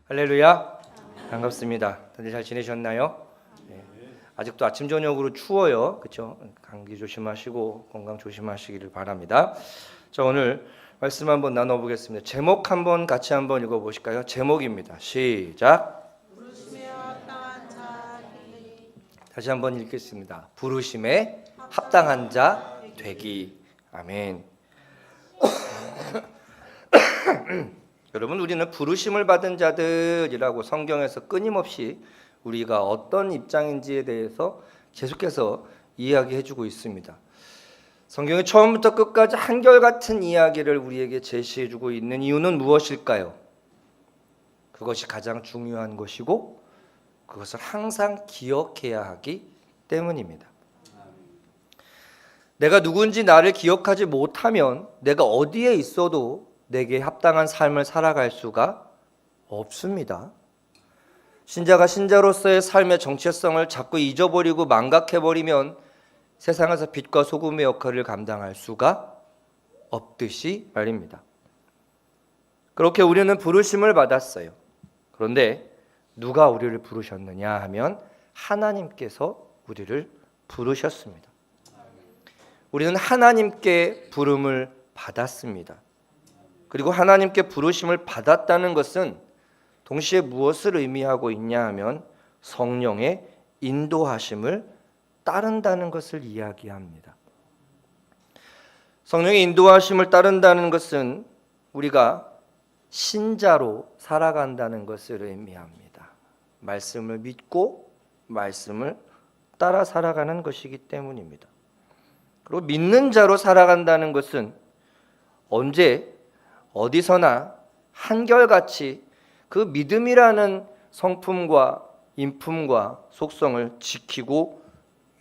할렐루야. 반갑습니다. 다들 잘 지내셨나요? 네. 아직도 아침 저녁으로 추워요. 그렇죠? 감기 조심하시고 건강 조심하시기를 바랍니다. 자, 오늘 말씀 한번 나눠보겠습니다. 제목 같이 한번 읽어보실까요? 제목입니다. 시작. 부르심에 합당한 자 되기. 다시 한번 읽겠습니다. 부르심에 합당한 자 되기. 아멘. 여러분, 우리는 부르심을 받은 자들이라고 성경에서 끊임없이 우리가 어떤 입장인지에 대해서 계속해서 이야기해주고 있습니다. 성경이 처음부터 끝까지 한결같은 이야기를 우리에게 제시해주고 있는 이유는 무엇일까요? 그것이 가장 중요한 것이고 그것을 항상 기억해야 하기 때문입니다. 내가 누군지 나를 기억하지 못하면 내가 어디에 있어도 내게 합당한 삶을 살아갈 수가 없습니다. 신자가 신자로서의 삶의 정체성을 자꾸 잊어버리고 망각해버리면 세상에서 빛과 소금의 역할을 감당할 수가 없듯이 말입니다. 그렇게 우리는 부르심을 받았어요. 그런데 누가 우리를 부르셨느냐 하면 하나님께서 우리를 부르셨습니다. 우리는 하나님께 부름을 받았습니다. 그리고 하나님께 부르심을 받았다는 것은 동시에 무엇을 의미하고 있냐 하면 성령의 인도하심을 따른다는 것을 이야기합니다. 성령의 인도하심을 따른다는 것은 우리가 신자로 살아간다는 것을 의미합니다. 말씀을 믿고 말씀을 따라 살아가는 것이기 때문입니다. 그리고 믿는 자로 살아간다는 것은 언제 어디서나 한결같이 그 믿음이라는 성품과 인품과 속성을 지키고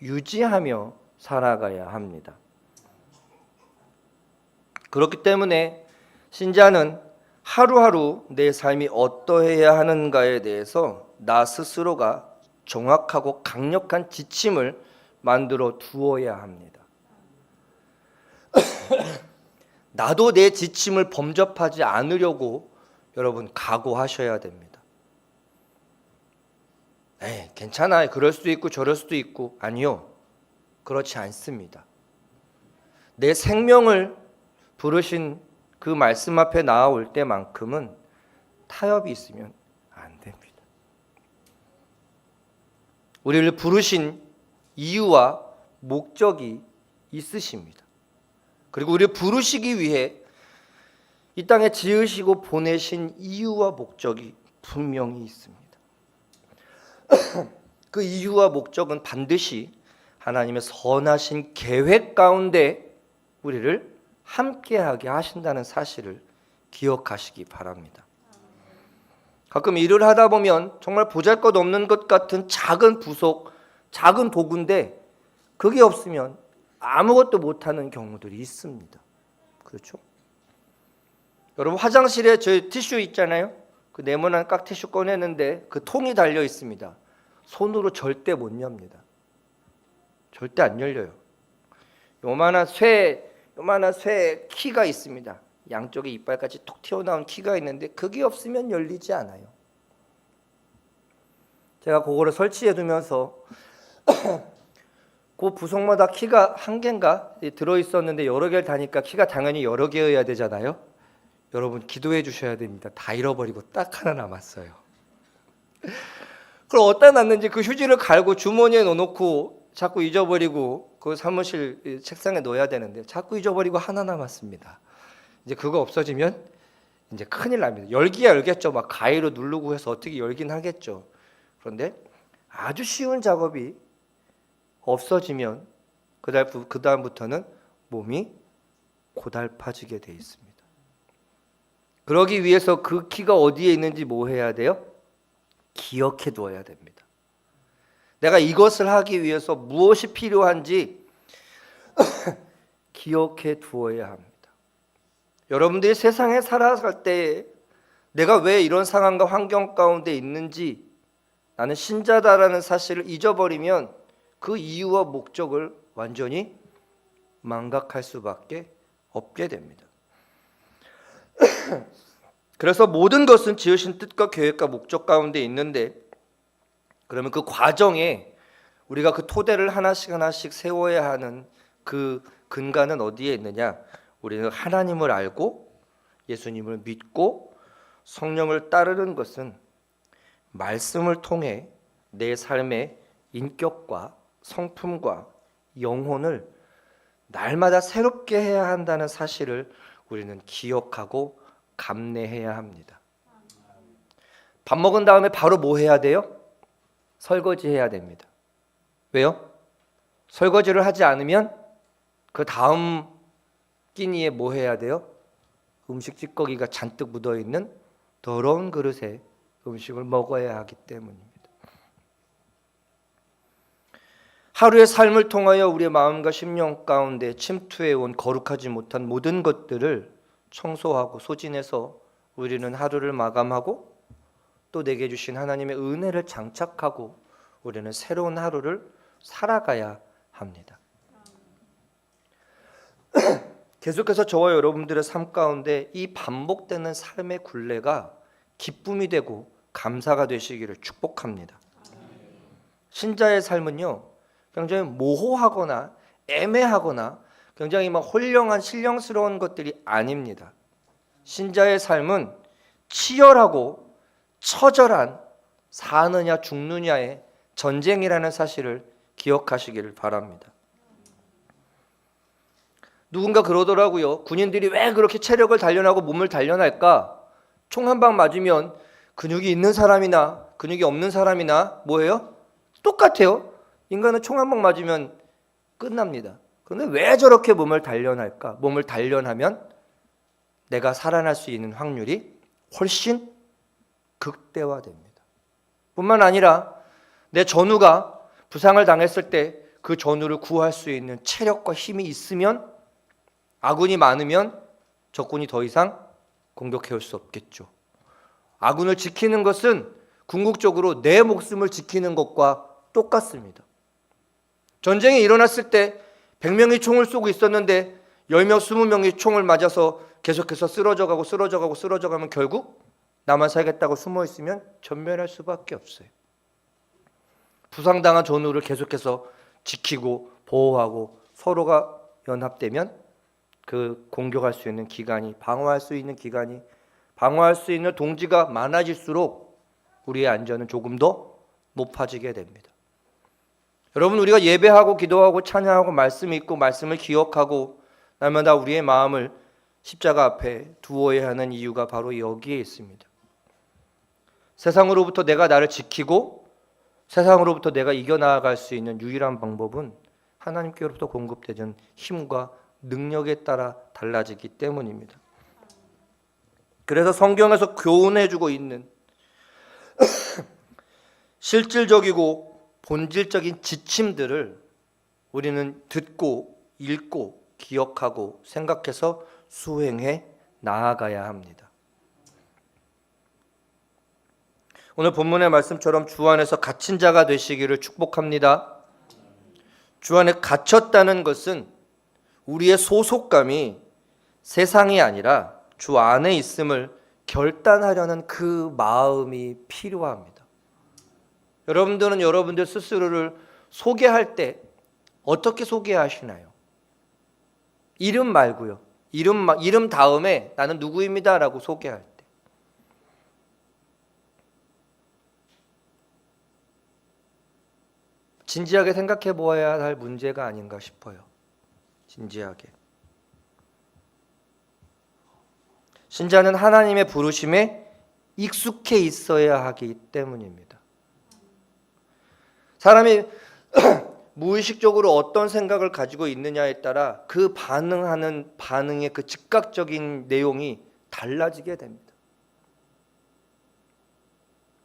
유지하며 살아가야 합니다. 그렇기 때문에 신자는 하루하루 내 삶이 어떠해야 하는가에 대해서 나 스스로가 정확하고 강력한 지침을 만들어 두어야 합니다. 나도 내 지침을 범접하지 않으려고 여러분 각오하셔야 됩니다. 괜찮아요. 그럴 수도 있고 저럴 수도 있고. 아니요. 그렇지 않습니다. 내 생명을 부르신 그 말씀 앞에 나아올 때만큼은 타협이 있으면 안 됩니다. 우리를 부르신 이유와 목적이 있으십니다. 그리고 우리를 부르시기 위해 이 땅에 지으시고 보내신 이유와 목적이 분명히 있습니다. 그 이유와 목적은 반드시 하나님의 선하신 계획 가운데 우리를 함께하게 하신다는 사실을 기억하시기 바랍니다. 가끔 일을 하다 보면 정말 보잘것없는 것 같은 작은 부속, 작은 도구인데 그게 없으면 아무것도 못하는 경우들이 있습니다. 그렇죠? 여러분, 화장실에 저희 티슈 있잖아요. 그 네모난 깍티슈 꺼내는데 그 통이 달려 있습니다. 손으로 절대 못 엽니다. 절대 안 열려요. 요만한 쇠 키가 있습니다. 양쪽에 이빨까지 톡 튀어나온 키가 있는데 그게 없으면 열리지 않아요. 제가 그거를 설치해 두면서 그 부속마다 키가 한 개인가 들어있었는데 여러 개를 다니까 키가 당연히 여러 개여야 되잖아요. 여러분, 기도해 주셔야 됩니다. 다 잃어버리고 딱 하나 남았어요. 그걸 어디다 놨는지 그 휴지를 갈고 주머니에 넣어놓고 자꾸 잊어버리고 그 사무실 책상에 넣어야 되는데 자꾸 잊어버리고 하나 남았습니다. 이제 그거 없어지면 이제 큰일 납니다. 열기야 열겠죠. 막 가위로 누르고 해서 어떻게 열긴 하겠죠. 그런데 아주 쉬운 작업이 없어지면 그 다음부터는 몸이 고달파지게 돼 있습니다. 그러기 위해서 그 키가 어디에 있는지 뭐 해야 돼요? 기억해 두어야 됩니다. 내가 이것을 하기 위해서 무엇이 필요한지 기억해 두어야 합니다. 여러분들이 세상에 살아갈 때 내가 왜 이런 상황과 환경 가운데 있는지, 나는 신자다라는 사실을 잊어버리면 그 이유와 목적을 완전히 망각할 수밖에 없게 됩니다. 그래서 모든 것은 지으신 뜻과 계획과 목적 가운데 있는데, 그러면 그 과정에 우리가 그 토대를 하나씩 하나씩 세워야 하는 그 근간은 어디에 있느냐? 우리는 하나님을 알고 예수님을 믿고 성령을 따르는 것은 말씀을 통해 내 삶의 인격과 성품과 영혼을 날마다 새롭게 해야 한다는 사실을 우리는 기억하고 감내해야 합니다. 밥 먹은 다음에 바로 뭐 해야 돼요? 설거지 해야 됩니다. 왜요? 설거지를 하지 않으면 그 다음 끼니에 뭐 해야 돼요? 음식 찌꺼기가 잔뜩 묻어있는 더러운 그릇에 음식을 먹어야 하기 때문입니다. 하루의 삶을 통하여 우리의 마음과 심령 가운데 침투해온 거룩하지 못한 모든 것들을 청소하고 소진해서 우리는 하루를 마감하고 또 내게 주신 하나님의 은혜를 장착하고 우리는 새로운 하루를 살아가야 합니다. 계속해서 저와 여러분들의 삶 가운데 이 반복되는 삶의 굴레가 기쁨이 되고 감사가 되시기를 축복합니다. 신자의 삶은요, 굉장히 모호하거나 애매하거나 굉장히 홀령한 신령스러운 것들이 아닙니다. 신자의 삶은 치열하고 처절한 사느냐 죽느냐의 전쟁이라는 사실을 기억하시기를 바랍니다. 누군가 그러더라고요. 군인들이 왜 그렇게 체력을 단련하고 몸을 단련할까? 총 한 방 맞으면 근육이 있는 사람이나 근육이 없는 사람이나 뭐예요? 똑같아요. 인간은 총 한 방 맞으면 끝납니다. 그런데 왜 저렇게 몸을 단련할까? 몸을 단련하면 내가 살아날 수 있는 확률이 훨씬 극대화됩니다. 뿐만 아니라 내 전우가 부상을 당했을 때 그 전우를 구할 수 있는 체력과 힘이 있으면 아군이 많으면 적군이 더 이상 공격해올 수 없겠죠. 아군을 지키는 것은 궁극적으로 내 목숨을 지키는 것과 똑같습니다. 전쟁이 일어났을 때 100명이 총을 쏘고 있었는데 10명, 20명이 총을 맞아서 계속해서 쓰러져가면 결국 나만 살겠다고 숨어 있으면 전멸할 수밖에 없어요. 부상당한 전우를 계속해서 지키고 보호하고 서로가 연합되면 그 공격할 수 있는 기간이, 방어할 수 있는 기간이, 방어할 수 있는 동지가 많아질수록 우리의 안전은 조금 더 높아지게 됩니다. 여러분, 우리가 예배하고 기도하고 찬양하고 말씀 읽고 말씀을 기억하고 날마다 우리의 마음을 십자가 앞에 두어야 하는 이유가 바로 여기에 있습니다. 세상으로부터 내가 나를 지키고 세상으로부터 내가 이겨나갈 수 있는 유일한 방법은 하나님께로부터 공급되는 힘과 능력에 따라 달라지기 때문입니다. 그래서 성경에서 교훈해주고 있는 실질적이고 본질적인 지침들을 우리는 듣고 읽고 기억하고 생각해서 수행해 나아가야 합니다. 오늘 본문의 말씀처럼 주 안에서 갇힌 자가 되시기를 축복합니다. 주 안에 갇혔다는 것은 우리의 소속감이 세상이 아니라 주 안에 있음을 결단하려는 그 마음이 필요합니다. 여러분들은 여러분들 스스로를 소개할 때 어떻게 소개하시나요? 이름 말고요. 이름 다음에 나는 누구입니다 라고 소개할 때. 진지하게 생각해 보아야 할 문제가 아닌가 싶어요. 진지하게. 신자는 하나님의 부르심에 익숙해 있어야 하기 때문입니다. 사람이 무의식적으로 어떤 생각을 가지고 있느냐에 따라 그 반응하는 반응의 그 즉각적인 내용이 달라지게 됩니다.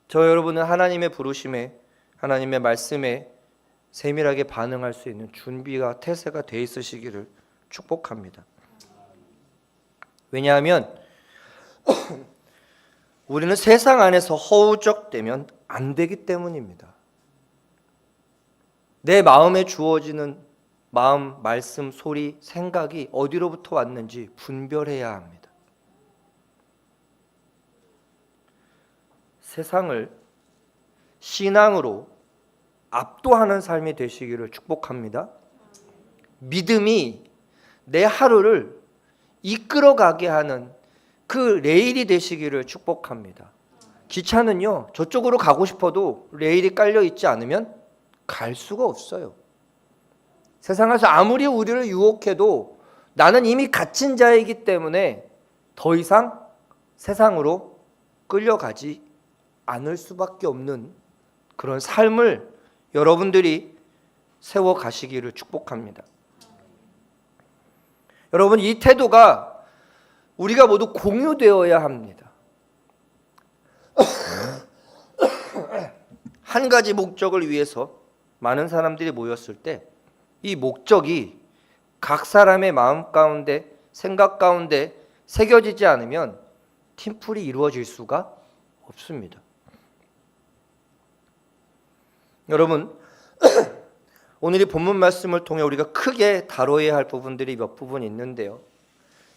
저 여러분은 하나님의 부르심에, 하나님의 말씀에 세밀하게 반응할 수 있는 준비가 태세가 돼 있으시기를 축복합니다. 왜냐하면 우리는 세상 안에서 허우적대면 안 되기 때문입니다. 내 마음에 주어지는 마음, 말씀, 소리, 생각이 어디로부터 왔는지 분별해야 합니다. 세상을 신앙으로 압도하는 삶이 되시기를 축복합니다. 믿음이 내 하루를 이끌어가게 하는 그 레일이 되시기를 축복합니다. 기차는요, 저쪽으로 가고 싶어도 레일이 깔려 있지 않으면 갈 수가 없어요. 세상에서 아무리 우리를 유혹해도 나는 이미 갇힌 자이기 때문에 더 이상 세상으로 끌려가지 않을 수밖에 없는 그런 삶을 여러분들이 세워가시기를 축복합니다. 여러분, 이 태도가 우리가 모두 공유되어야 합니다. 한 가지 목적을 위해서 많은 사람들이 모였을 때 이 목적이 각 사람의 마음 가운데, 생각 가운데 새겨지지 않으면 팀플이 이루어질 수가 없습니다. 여러분, 오늘 이 본문 말씀을 통해 우리가 크게 다뤄야 할 부분들이 몇 부분 있는데요.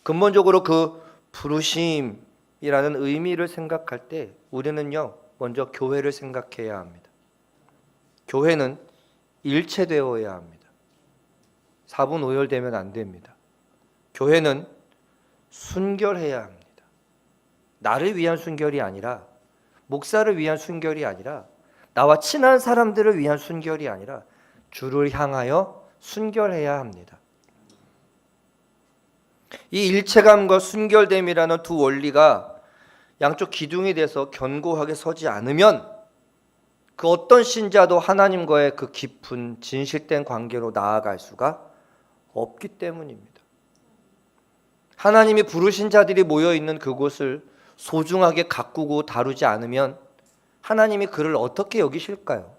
근본적으로 그 부르심이라는 의미를 생각할 때 우리는요, 먼저 교회를 생각해야 합니다. 교회는 일체되어야 합니다. 사분오열되면 안 됩니다. 교회는 순결해야 합니다. 나를 위한 순결이 아니라, 목사를 위한 순결이 아니라, 나와 친한 사람들을 위한 순결이 아니라 주를 향하여 순결해야 합니다. 이 일체감과 순결됨이라는 두 원리가 양쪽 기둥이 돼서 견고하게 서지 않으면 그 어떤 신자도 하나님과의 그 깊은 진실된 관계로 나아갈 수가 없기 때문입니다. 하나님이 부르신 자들이 모여있는 그곳을 소중하게 가꾸고 다루지 않으면 하나님이 그를 어떻게 여기실까요?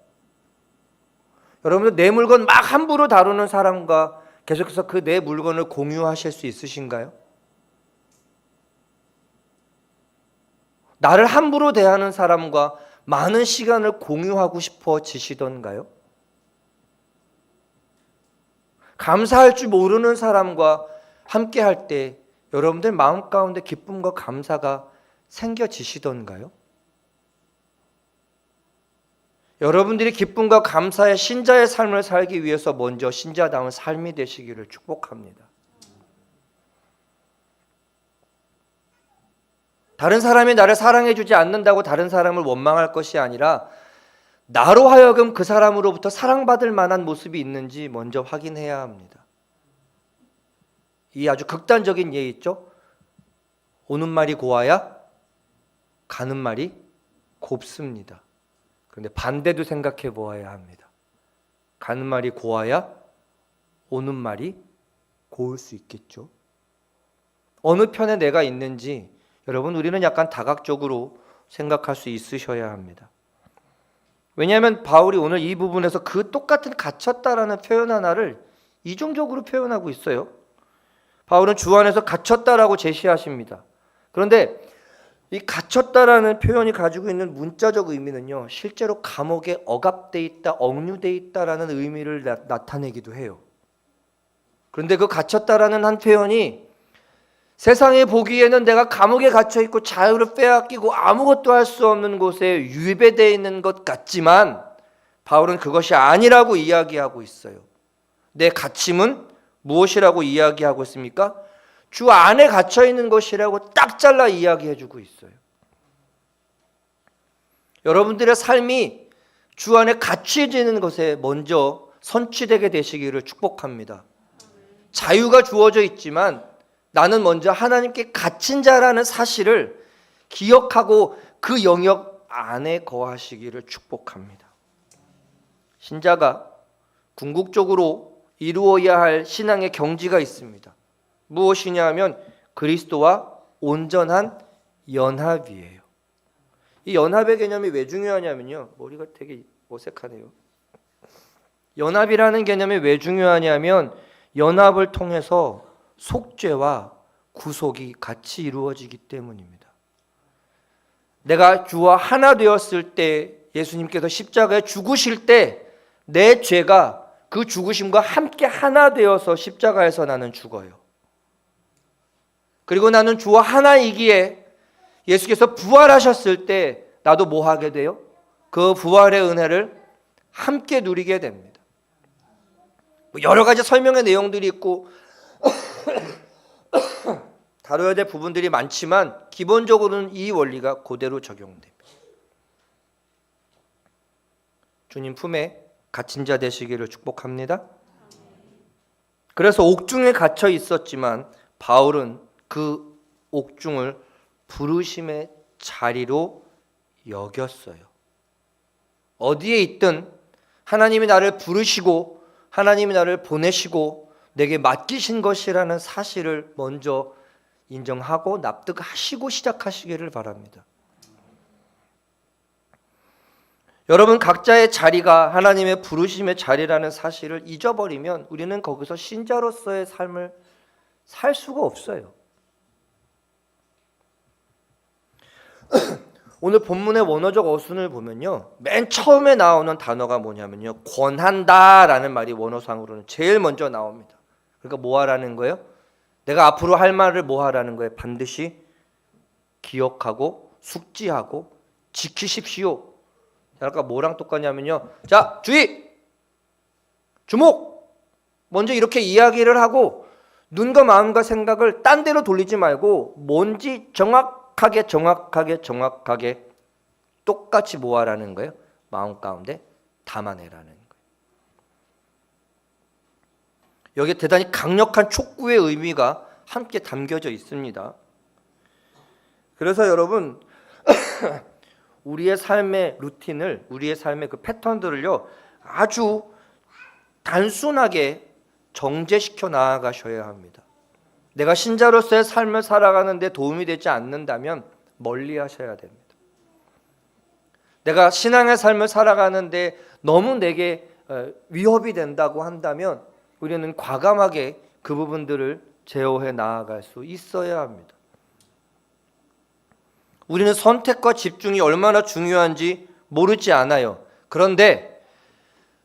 여러분들, 내 물건 막 함부로 다루는 사람과 계속해서 그 내 물건을 공유하실 수 있으신가요? 나를 함부로 대하는 사람과 많은 시간을 공유하고 싶어지시던가요? 감사할 줄 모르는 사람과 함께 할 때 여러분들 마음 가운데 기쁨과 감사가 생겨지시던가요? 여러분들이 기쁨과 감사의 신자의 삶을 살기 위해서 먼저 신자다운 삶이 되시기를 축복합니다. 다른 사람이 나를 사랑해주지 않는다고 다른 사람을 원망할 것이 아니라 나로 하여금 그 사람으로부터 사랑받을 만한 모습이 있는지 먼저 확인해야 합니다. 이 아주 극단적인 예 있죠? 오는 말이 고와야 가는 말이 곱습니다. 그런데 반대도 생각해 보아야 합니다. 가는 말이 고와야 오는 말이 고울 수 있겠죠. 어느 편에 내가 있는지 여러분, 우리는 약간 다각적으로 생각할 수 있으셔야 합니다. 왜냐하면 바울이 오늘 이 부분에서 그 똑같은 갇혔다라는 표현 하나를 이중적으로 표현하고 있어요. 바울은 주 안에서 갇혔다라고 제시하십니다. 그런데 이 갇혔다라는 표현이 가지고 있는 문자적 의미는요, 실제로 감옥에 억압돼 있다, 억류돼 있다라는 의미를 나타내기도 해요. 그런데 그 갇혔다라는 한 표현이 세상에 보기에는 내가 감옥에 갇혀 있고 자유를 빼앗기고 아무것도 할 수 없는 곳에 유배되어 있는 것 같지만 바울은 그것이 아니라고 이야기하고 있어요. 내 갇힘은 무엇이라고 이야기하고 있습니까? 주 안에 갇혀 있는 것이라고 딱 잘라 이야기해주고 있어요. 여러분들의 삶이 주 안에 갇혀지는 것에 먼저 선취되게 되시기를 축복합니다. 자유가 주어져 있지만 나는 먼저 하나님께 갇힌 자라는 사실을 기억하고 그 영역 안에 거하시기를 축복합니다. 신자가 궁극적으로 이루어야 할 신앙의 경지가 있습니다. 무엇이냐 하면 그리스도와 온전한 연합이에요. 이 연합의 개념이 왜 중요하냐면요, 머리가 되게 어색하네요. 연합이라는 개념이 왜 중요하냐면 연합을 통해서 속죄와 구속이 같이 이루어지기 때문입니다. 내가 주와 하나 되었을 때, 예수님께서 십자가에 죽으실 때 내 죄가 그 죽으심과 함께 하나 되어서 십자가에서 나는 죽어요. 그리고 나는 주와 하나이기에 예수께서 부활하셨을 때 나도 뭐 하게 돼요? 그 부활의 은혜를 함께 누리게 됩니다. 여러 가지 설명의 내용들이 있고 다뤄야 될 부분들이 많지만 기본적으로는 이 원리가 그대로 적용됩니다. 주님 품에 갇힌 자 되시기를 축복합니다. 그래서 옥중에 갇혀 있었지만 바울은 그 옥중을 부르심의 자리로 여겼어요. 어디에 있든 하나님이 나를 부르시고 하나님이 나를 보내시고 내게 맡기신 것이라는 사실을 먼저 인정하고 납득하시고 시작하시기를 바랍니다. 여러분, 각자의 자리가 하나님의 부르심의 자리라는 사실을 잊어버리면 우리는 거기서 신자로서의 삶을 살 수가 없어요. 오늘 본문의 원어적 어순을 보면요, 맨 처음에 나오는 단어가 뭐냐면요, 권한다라는 말이 원어상으로는 제일 먼저 나옵니다. 그러니까 뭐 하라는 거예요? 내가 앞으로 할 말을 뭐 하라는 거예요? 반드시 기억하고 숙지하고 지키십시오. 아까 뭐랑 똑같냐면요, 자, 주의! 주목! 먼저 이렇게 이야기를 하고 눈과 마음과 생각을 딴 데로 돌리지 말고 뭔지 정확하게 똑같이 뭐 하라는 거예요? 마음 가운데 담아내라는 거예요. 여기에 대단히 강력한 촉구의 의미가 함께 담겨져 있습니다. 그래서 여러분 우리의 삶의 루틴을, 우리의 삶의 그 패턴들을요, 아주 단순하게 정제시켜 나아가셔야 합니다. 내가 신자로서의 삶을 살아가는 데 도움이 되지 않는다면 멀리 하셔야 됩니다. 내가 신앙의 삶을 살아가는데 너무 내게 위협이 된다고 한다면 우리는 과감하게 그 부분들을 제어해 나아갈 수 있어야 합니다. 우리는 선택과 집중이 얼마나 중요한지 모르지 않아요. 그런데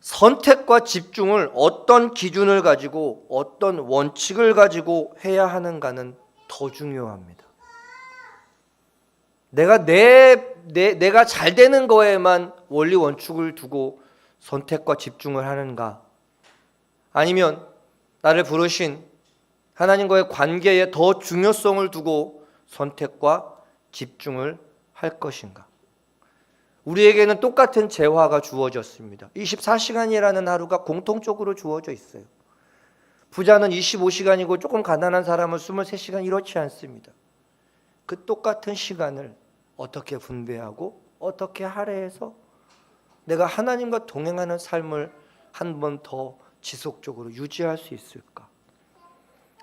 선택과 집중을 어떤 기준을 가지고 어떤 원칙을 가지고 해야 하는가는 더 중요합니다. 내가 잘 되는 거에만 원리 원칙을 두고 선택과 집중을 하는가? 아니면 나를 부르신 하나님과의 관계에 더 중요성을 두고 선택과 집중을 할 것인가? 우리에게는 똑같은 재화가 주어졌습니다. 24시간이라는 하루가 공통적으로 주어져 있어요. 부자는 25시간이고 조금 가난한 사람은 23시간, 이렇지 않습니다. 그 똑같은 시간을 어떻게 분배하고 어떻게 할애해서 내가 하나님과 동행하는 삶을 한 번 더 지속적으로 유지할 수 있을까?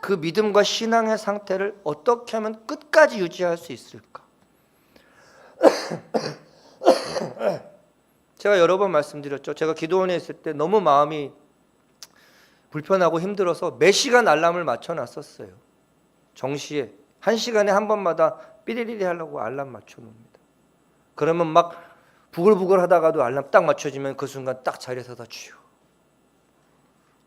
그 믿음과 신앙의 상태를 어떻게 하면 끝까지 유지할 수 있을까? 제가 여러 번 말씀드렸죠. 제가 기도원에 있을 때 너무 마음이 불편하고 힘들어서 매 시간 알람을 맞춰놨었어요. 정시에 1시간에 한 번마다 삐리리리 하려고 알람 맞춰놓습니다. 그러면 막 부글부글 하다가도 알람 딱 맞춰지면 그 순간 딱 자리에서 다 주요.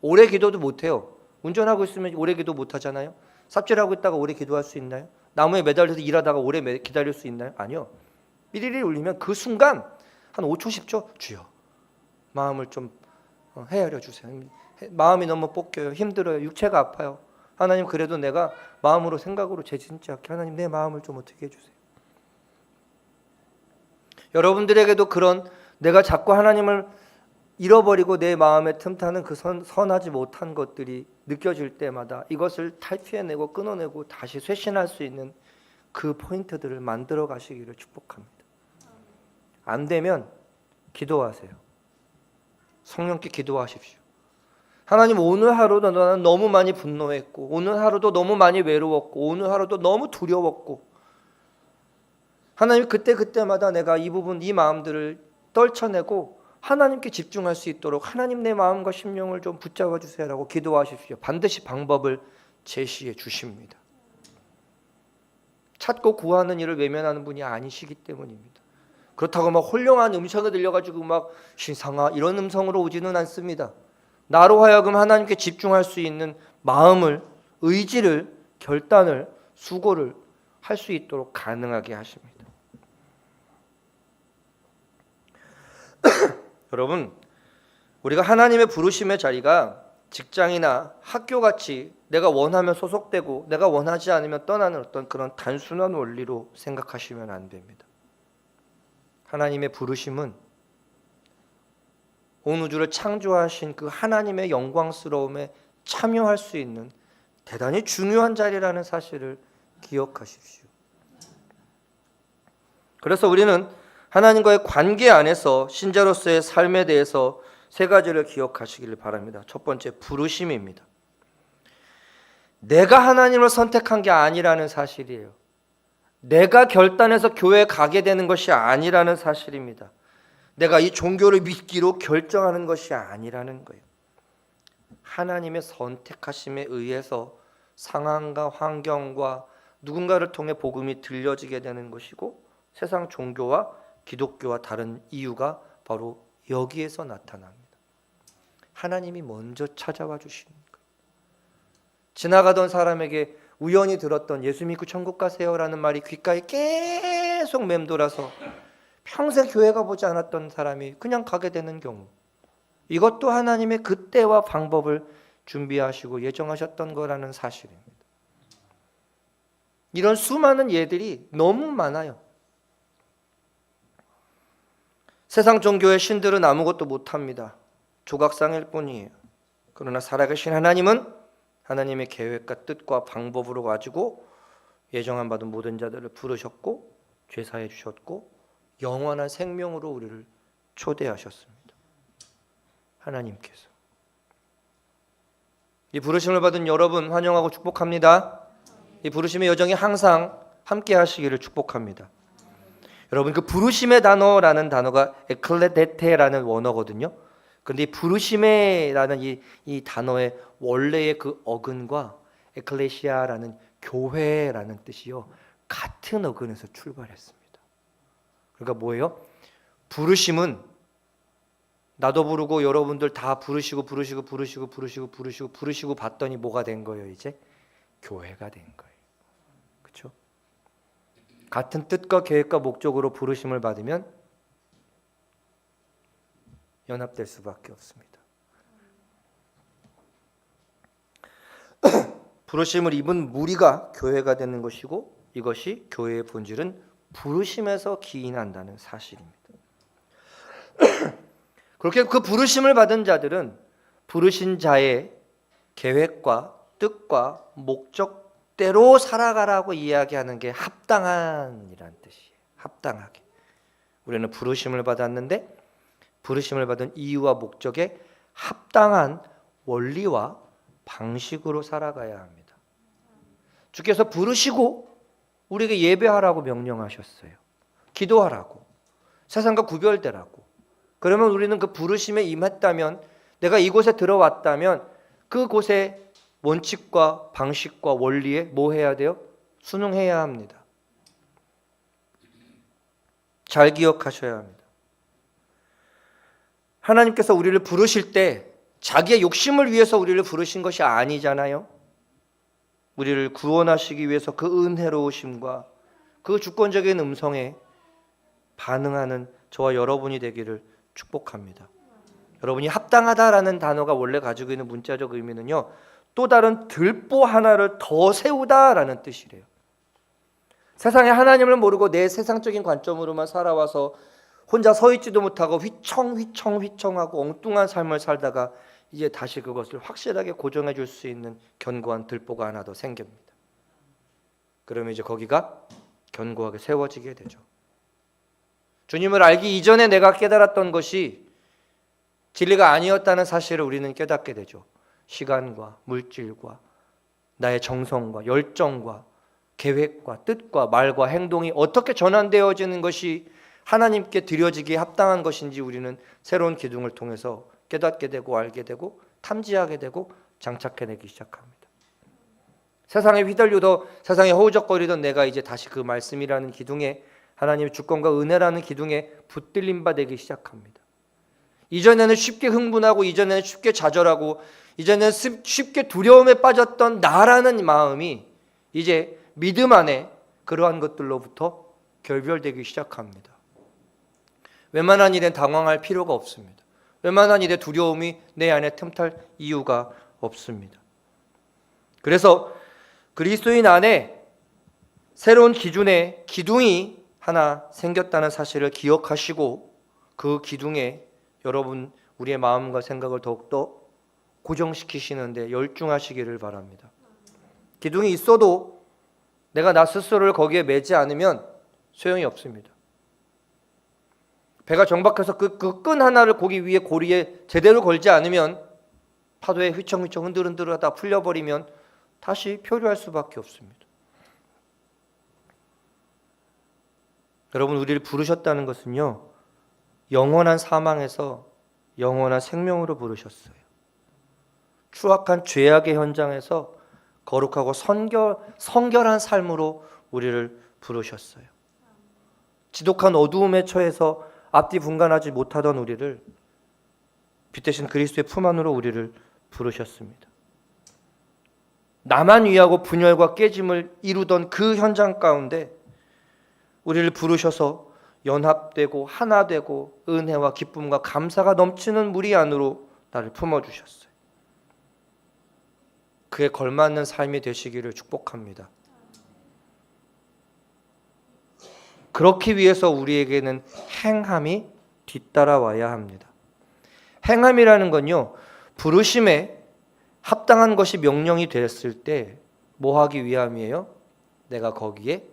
오래 기도도 못해요. 운전하고 있으면 오래 기도 못하잖아요. 삽질하고 있다가 오래 기도할 수 있나요? 나무에 매달려서 일하다가 오래 기다릴 수 있나요? 아니요. 삐리리 울리면 그 순간 한 5초 10초 주여 마음을 좀 헤아려 주세요. 마음이 너무 볶여요. 힘들어요. 육체가 아파요. 하나님, 그래도 내가 마음으로 생각으로 재진지 않게 하나님 내 마음을 좀 어떻게 해주세요. 여러분들에게도 그런 내가 자꾸 하나님을 잃어버리고 내 마음에 틈타는 그 선하지 못한 것들이 느껴질 때마다 이것을 탈피해내고 끊어내고 다시 쇄신할 수 있는 그 포인트들을 만들어 가시기를 축복합니다. 안 되면 기도하세요. 성령께 기도하십시오. 하나님, 오늘 하루도 나는 너무 많이 분노했고, 오늘 하루도 너무 많이 외로웠고, 오늘 하루도 너무 두려웠고, 하나님 그때마다 내가 이 부분, 이 마음들을 떨쳐내고 하나님께 집중할 수 있도록 하나님 내 마음과 심령을 좀 붙잡아 주세요라고 기도하십시오. 반드시 방법을 제시해 주십니다. 찾고 구하는 일을 외면하는 분이 아니시기 때문입니다. 그렇다고 막 홀령한 음성이 들려가지고 막 신상아 이런 음성으로 오지는 않습니다. 나로 하여금 하나님께 집중할 수 있는 마음을, 의지를, 결단을, 수고를 할 수 있도록 가능하게 하십니다. 여러분, 우리가 하나님의 부르심의 자리가 직장이나 학교같이 내가 원하면 소속되고 내가 원하지 않으면 떠나는 어떤 그런 단순한 원리로 생각하시면 안 됩니다. 하나님의 부르심은 온 우주를 창조하신 그 하나님의 영광스러움에 참여할 수 있는 대단히 중요한 자리라는 사실을 기억하십시오. 그래서 우리는 하나님과의 관계 안에서 신자로서의 삶에 대해서 세 가지를 기억하시기를 바랍니다. 첫 번째, 부르심입니다. 내가 하나님을 선택한 게 아니라는 사실이에요. 내가 결단해서 교회에 가게 되는 것이 아니라는 사실입니다. 내가 이 종교를 믿기로 결정하는 것이 아니라는 거예요. 하나님의 선택하심에 의해서 상황과 환경과 누군가를 통해 복음이 들려지게 되는 것이고, 세상 종교와 기독교와 다른 이유가 바로 여기에서 나타납니다. 하나님이 먼저 찾아와 주시는 거예요. 지나가던 사람에게 우연히 들었던 예수 믿고 천국 가세요라는 말이 귓가에 계속 맴돌아서 평생 교회 가보지 않았던 사람이 그냥 가게 되는 경우, 이것도 하나님의 그때와 방법을 준비하시고 예정하셨던 거라는 사실입니다. 이런 수많은 예들이 너무 많아요. 세상 종교의 신들은 아무것도 못합니다. 조각상일 뿐이에요. 그러나 살아계신 하나님은 하나님의 계획과 뜻과 방법으로 가지고 예정한 받은 모든 자들을 부르셨고 죄사해 주셨고 영원한 생명으로 우리를 초대하셨습니다. 하나님께서. 이 부르심을 받은 여러분 환영하고 축복합니다. 이 부르심의 여정이 항상 함께 하시기를 축복합니다. 여러분, 그 부르심의 단어라는 단어가 에클레데테라는 원어거든요. 그런데 이 부르심의라는 이 단어의 원래의 그 어근과 에클레시아라는 교회라는 뜻이요, 같은 어근에서 출발했습니다. 그러니까 뭐예요? 부르심은 나도 부르고 여러분들 다 부르시고 봤더니 뭐가 된 거예요? 이제 교회가 된 거예요. 그렇죠? 같은 뜻과 계획과 목적으로 부르심을 받으면 연합될 수밖에 없습니다. 부르심을 입은 무리가 교회가 되는 것이고, 이것이 교회의 본질은 부르심에서 기인한다는 사실입니다. 그렇게 그 부르심을 받은 자들은 부르신 자의 계획과 뜻과 목적대로 살아가라고 이야기하는 게 합당한이라는 뜻이에요. 합당하게. 우리는 부르심을 받았는데 부르심을 받은 이유와 목적에 합당한 원리와 방식으로 살아가야 합니다. 주께서 부르시고 우리에게 예배하라고 명령하셨어요. 기도하라고, 세상과 구별되라고. 그러면 우리는 그 부르심에 임했다면, 내가 이곳에 들어왔다면 그곳의 원칙과 방식과 원리에 뭐 해야 돼요? 순응해야 합니다. 잘 기억하셔야 합니다. 하나님께서 우리를 부르실 때 자기의 욕심을 위해서 우리를 부르신 것이 아니잖아요. 우리를 구원하시기 위해서 그 은혜로우심과 그 주권적인 음성에 반응하는 저와 여러분이 되기를 축복합니다. 여러분이 합당하다라는 단어가 원래 가지고 있는 문자적 의미는요, 또 다른 들보 하나를 더 세우다라는 뜻이래요. 세상에 하나님을 모르고 내 세상적인 관점으로만 살아와서 혼자 서 있지도 못하고 휘청하고 엉뚱한 삶을 살다가 이제 다시 그것을 확실하게 고정해 줄 수 있는 견고한 들보가 하나 더 생깁니다. 그러면 이제 거기가 견고하게 세워지게 되죠. 주님을 알기 이전에 내가 깨달았던 것이 진리가 아니었다는 사실을 우리는 깨닫게 되죠. 시간과 물질과 나의 정성과 열정과 계획과 뜻과 말과 행동이 어떻게 전환되어지는 것이 하나님께 드려지기에 합당한 것인지 우리는 새로운 기둥을 통해서 깨닫게 되고 알게 되고 탐지하게 되고 장착해내기 시작합니다. 세상에 휘둘려도 세상에 허우적거리던 내가 이제 다시 그 말씀이라는 기둥에, 하나님의 주권과 은혜라는 기둥에 붙들림 바 되기 시작합니다. 이전에는 쉽게 흥분하고 이전에는 쉽게 좌절하고 이전에는 쉽게 두려움에 빠졌던 나라는 마음이 이제 믿음 안에 그러한 것들로부터 결별되기 시작합니다. 웬만한 일엔 당황할 필요가 없습니다. 웬만한 일에 두려움이 내 안에 틈탈 이유가 없습니다. 그래서 그리스도인 안에 새로운 기준의 기둥이 하나 생겼다는 사실을 기억하시고 그 기둥에 여러분 우리의 마음과 생각을 더욱더 고정시키시는데 열중하시기를 바랍니다. 기둥이 있어도 내가 나 스스로를 거기에 매지 않으면 소용이 없습니다. 배가 정박해서 그 끈 하나를 고기 위에 고리에 제대로 걸지 않으면 파도에 휘청휘청 흔들흔들하다 풀려버리면 다시 표류할 수밖에 없습니다. 여러분 우리를 부르셨다는 것은요, 영원한 사망에서 영원한 생명으로 부르셨어요. 추악한 죄악의 현장에서 거룩하고 성결한 삶으로 우리를 부르셨어요. 지독한 어두움에 처해서 앞뒤 분간하지 못하던 우리를 빛 대신 그리스도의 품 안으로 우리를 부르셨습니다. 나만 위하고 분열과 깨짐을 이루던 그 현장 가운데 우리를 부르셔서 연합되고 하나 되고 은혜와 기쁨과 감사가 넘치는 무리 안으로 나를 품어주셨어요. 그에 걸맞는 삶이 되시기를 축복합니다. 그렇기 위해서 우리에게는 행함이 뒤따라와야 합니다. 행함이라는 건요, 부르심에 합당한 것이 명령이 됐을 때 뭐 하기 위함이에요? 내가 거기에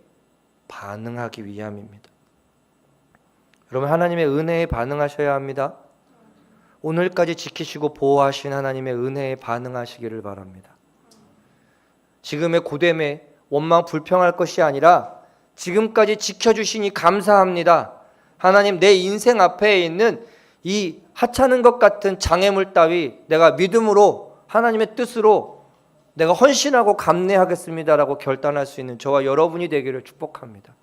반응하기 위함입니다. 여러분 하나님의 은혜에 반응하셔야 합니다. 오늘까지 지키시고 보호하신 하나님의 은혜에 반응하시기를 바랍니다. 지금의 고됨에 원망 불평할 것이 아니라 지금까지 지켜주시니 감사합니다. 하나님 내 인생 앞에 있는 이 하찮은 것 같은 장애물 따위 내가 믿음으로 하나님의 뜻으로 내가 헌신하고 감내하겠습니다라고 결단할 수 있는 저와 여러분이 되기를 축복합니다.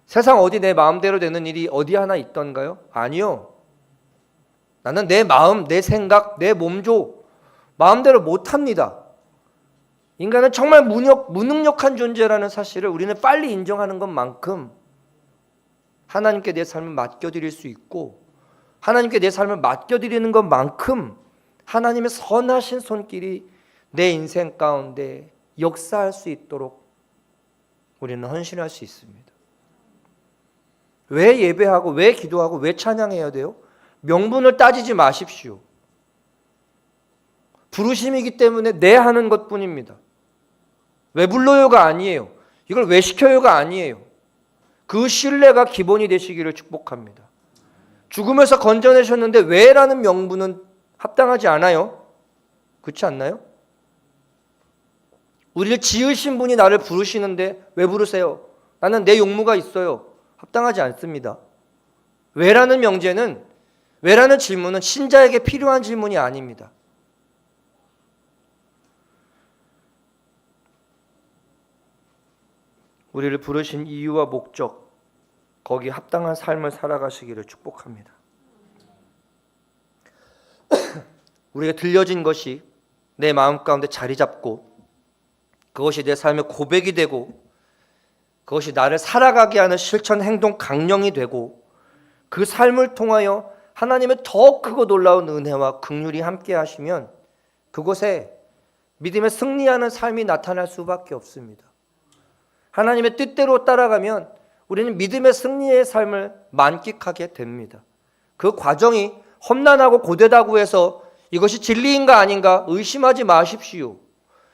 세상 어디 내 마음대로 되는 일이 어디 하나 있던가요? 아니요. 나는 내 마음, 내 생각, 내 몸조 마음대로 못합니다. 인간은 정말 무능력한 존재라는 사실을 우리는 빨리 인정하는 것만큼 하나님께 내 삶을 맡겨드릴 수 있고 하나님께 내 삶을 맡겨드리는 것만큼 하나님의 선하신 손길이 내 인생 가운데 역사할 수 있도록 우리는 헌신할 수 있습니다. 왜 예배하고 왜 기도하고 왜 찬양해야 돼요? 명분을 따지지 마십시오. 부르심이기 때문에 내 하는 것뿐입니다. 왜 불러요가 아니에요. 이걸 왜 시켜요가 아니에요. 그 신뢰가 기본이 되시기를 축복합니다. 죽음에서 건져내셨는데 왜라는 명분은 합당하지 않아요. 그렇지 않나요? 우리를 지으신 분이 나를 부르시는데 왜 부르세요? 나는 내 용무가 있어요. 합당하지 않습니다. 왜라는 명제는, 왜라는 질문은 신자에게 필요한 질문이 아닙니다. 우리를 부르신 이유와 목적, 거기에 합당한 삶을 살아가시기를 축복합니다. 우리가 들려진 것이 내 마음 가운데 자리 잡고 그것이 내 삶의 고백이 되고 그것이 나를 살아가게 하는 실천 행동 강령이 되고 그 삶을 통하여 하나님의 더 크고 놀라운 은혜와 긍휼이 함께 하시면 그곳에 믿음의 승리하는 삶이 나타날 수밖에 없습니다. 하나님의 뜻대로 따라가면 우리는 믿음의 승리의 삶을 만끽하게 됩니다. 그 과정이 험난하고 고되다고 해서 이것이 진리인가 아닌가 의심하지 마십시오.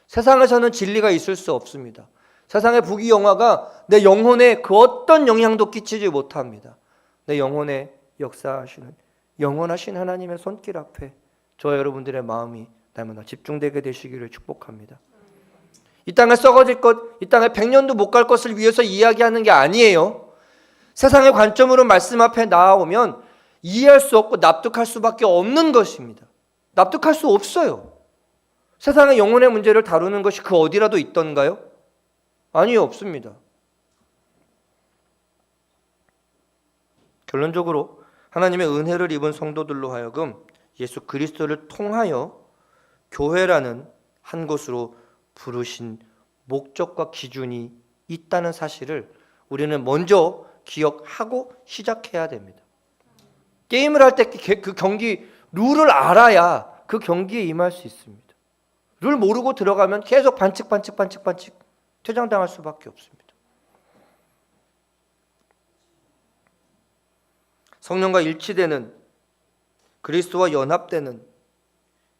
세상에서는 진리가 있을 수 없습니다. 세상의 부귀영화가 내 영혼에 그 어떤 영향도 끼치지 못합니다. 내 영혼에 역사하시는 영원하신 하나님의 손길 앞에 저와 여러분들의 마음이 날마다 집중되게 되시기를 축복합니다. 이 땅에 썩어질 것, 이 땅에 100년도 못 갈 것을 위해서 이야기하는 게 아니에요. 세상의 관점으로 말씀 앞에 나아오면 이해할 수 없고 납득할 수밖에 없는 것입니다. 납득할 수 없어요. 세상의 영혼의 문제를 다루는 것이 그 어디라도 있던가요? 아니요, 없습니다. 결론적으로 하나님의 은혜를 입은 성도들로 하여금 예수 그리스도를 통하여 교회라는 한 곳으로 부르신 목적과 기준이 있다는 사실을 우리는 먼저 기억하고 시작해야 됩니다. 게임을 할 때 그 경기 룰을 알아야 그 경기에 임할 수 있습니다. 룰 모르고 들어가면 계속 반칙 퇴장당할 수밖에 없습니다. 성령과 일치되는, 그리스도와 연합되는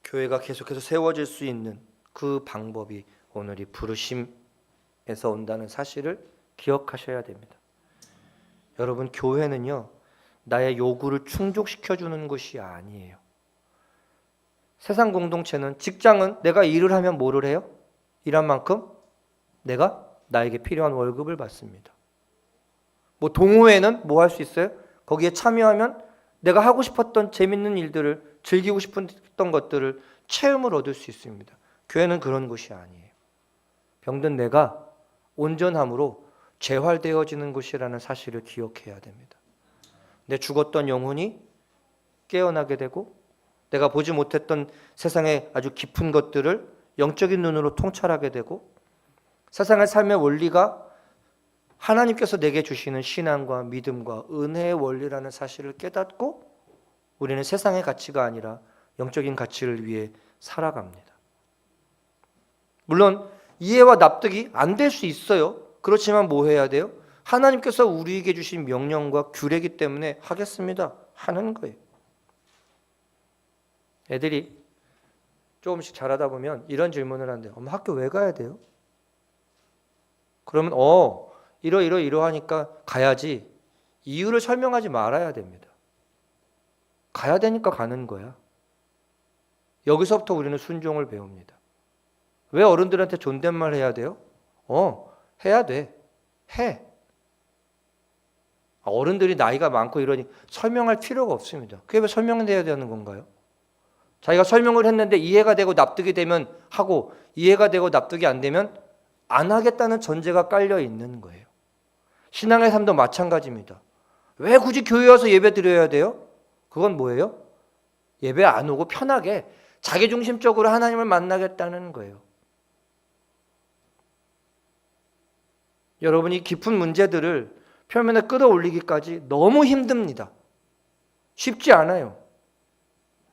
교회가 계속해서 세워질 수 있는 그 방법이 오늘 이 부르심에서 온다는 사실을 기억하셔야 됩니다. 여러분, 교회는요, 나의 요구를 충족시켜주는 것이 아니에요. 세상 공동체는, 직장은 내가 일을 하면 뭐를 해요? 일한 만큼 내가 나에게 필요한 월급을 받습니다. 뭐 동호회는 뭐 할 수 있어요? 거기에 참여하면 내가 하고 싶었던 재밌는 일들을, 즐기고 싶었던 것들을, 체험을 얻을 수 있습니다. 교회는 그런 곳이 아니에요. 병든 내가 온전함으로 재활되어지는 곳이라는 사실을 기억해야 됩니다. 내 죽었던 영혼이 깨어나게 되고, 내가 보지 못했던 세상의 아주 깊은 것들을 영적인 눈으로 통찰하게 되고, 세상의 삶의 원리가 하나님께서 내게 주시는 신앙과 믿음과 은혜의 원리라는 사실을 깨닫고 우리는 세상의 가치가 아니라 영적인 가치를 위해 살아갑니다. 물론 이해와 납득이 안 될 수 있어요. 그렇지만 뭐 해야 돼요? 하나님께서 우리에게 주신 명령과 규례이기 때문에 하겠습니다. 하는 거예요. 애들이 조금씩 자라다 보면 이런 질문을 한대요. 엄마, 학교 왜 가야 돼요? 그러면 이러하니까 가야지. 이유를 설명하지 말아야 됩니다. 가야 되니까 가는 거야. 여기서부터 우리는 순종을 배웁니다. 왜 어른들한테 존댓말 해야 돼요? 해야 돼. 해. 어른들이 나이가 많고 이러니 설명할 필요가 없습니다. 그게 왜 설명해야 되는 건가요? 자기가 설명을 했는데 이해가 되고 납득이 되면 하고, 이해가 되고 납득이 안 되면 안 하겠다는 전제가 깔려 있는 거예요. 신앙의 삶도 마찬가지입니다. 왜 굳이 교회 와서 예배 드려야 돼요? 그건 뭐예요? 예배 안 오고 편하게 자기중심적으로 하나님을 만나겠다는 거예요. 여러분이 깊은 문제들을 표면에 끌어올리기까지 너무 힘듭니다. 쉽지 않아요.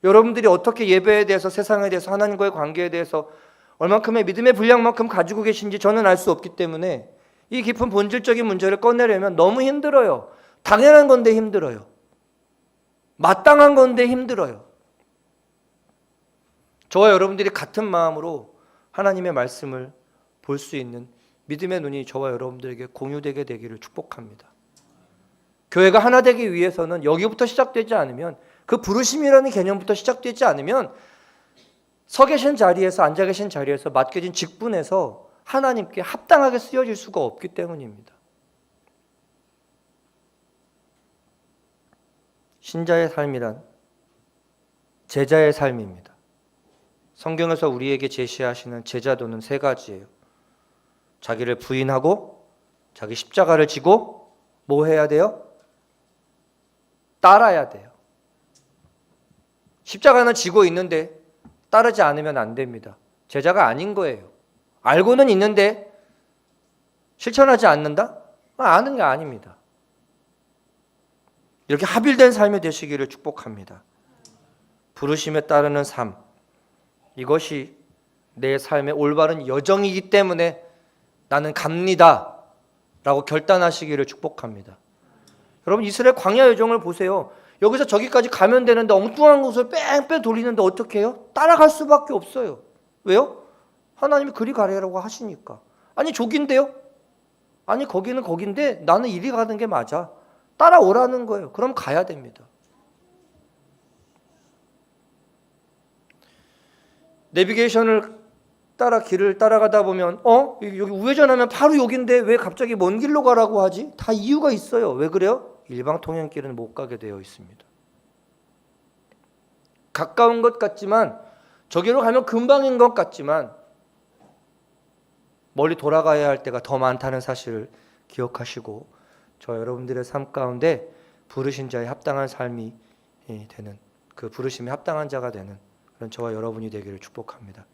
여러분들이 어떻게 예배에 대해서, 세상에 대해서, 하나님과의 관계에 대해서 얼만큼의 믿음의 분량만큼 가지고 계신지 저는 알 수 없기 때문에 이 깊은 본질적인 문제를 꺼내려면 너무 힘들어요. 당연한 건데 힘들어요. 마땅한 건데 힘들어요. 저와 여러분들이 같은 마음으로 하나님의 말씀을 볼 수 있는 믿음의 눈이 저와 여러분들에게 공유되게 되기를 축복합니다. 교회가 하나 되기 위해서는 여기부터 시작되지 않으면, 그 부르심이라는 개념부터 시작되지 않으면 서 계신 자리에서, 앉아 계신 자리에서, 맡겨진 직분에서 하나님께 합당하게 쓰여질 수가 없기 때문입니다. 신자의 삶이란 제자의 삶입니다. 성경에서 우리에게 제시하시는 제자도는 세 가지예요. 자기를 부인하고 자기 십자가를 지고 뭐 해야 돼요? 따라야 돼요. 십자가는 지고 있는데 따르지 않으면 안 됩니다. 제자가 아닌 거예요. 알고는 있는데 실천하지 않는다? 아는 게 아닙니다. 이렇게 합일된 삶이 되시기를 축복합니다. 부르심에 따르는 삶, 이것이 내 삶의 올바른 여정이기 때문에 나는 갑니다 라고 결단하시기를 축복합니다. 여러분, 이스라엘 광야 여정을 보세요. 여기서 저기까지 가면 되는데 엉뚱한 곳을 뺑뺑 돌리는데 어떻게 해요? 따라갈 수밖에 없어요. 왜요? 하나님이 그리 가라고 하시니까. 아니, 저긴데요? 아니, 거기는 거긴데 나는 이리 가는 게 맞아. 따라오라는 거예요. 그럼 가야 됩니다. 내비게이션을 따라 길을 따라가다 보면 여기 우회전하면 바로 여긴데 왜 갑자기 먼 길로 가라고 하지? 다 이유가 있어요. 왜 그래요? 일방통행길은 못 가게 되어 있습니다. 가까운 것 같지만, 저기로 가면 금방인 것 같지만 멀리 돌아가야 할 때가 더 많다는 사실을 기억하시고, 저 여러분들의 삶 가운데 부르신 자의 합당한 삶이 되는, 그 부르심에 합당한 자가 되는 그런 저와 여러분이 되기를 축복합니다.